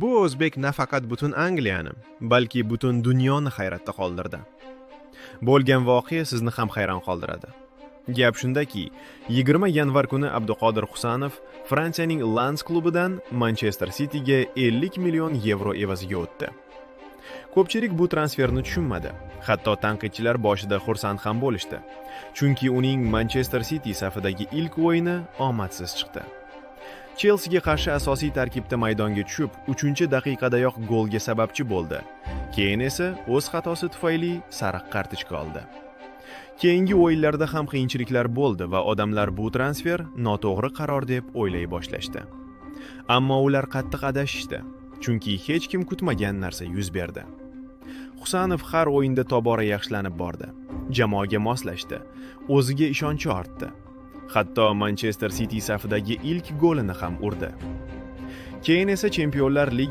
Bu o'zbek nafaqat butun Angliyani, balki butun dunyoni hayratda qoldirdi. Bo'lgan voqea sizni ham hayron qoldiradi. Gap shundaki, 20 yanvar kuni Abduqodir Husanov Fransiyaning Lens klubidan Manchester Cityga 50 million yevro evaziga o'tdi. Ko'pchilik bu transferni tushunmadi. Hatto tanqidchilar boshida xursand ham bo'lishdi. Chunki uning Manchester City safidagi ilk o'yini omadsiz chiqdi. Chelsiga qarshi asosiy tarkibda maydonga tushib, 3-daqiqadayoq golga sababchi bo'ldi. Keyin esa o'z xatosi tufayli sariq kartochka oldi. Keyingi o'yinlarda ham qiyinchiliklar bo'ldi va odamlar bu transfer noto'g'ri qaror deb o'ylay boshlashdi. Ammo ular qattiq adashishdi, chunki hech kim kutmagan narsa yuz berdi. Husanov har o'yinda tobora yaxshilanib bordi. Jamoaga moslashdi, o'ziga ishonchi ortdi. Hatto Manchester City safidagi ilk golini ham urdi. Keyin esa Chempionlar Ligasi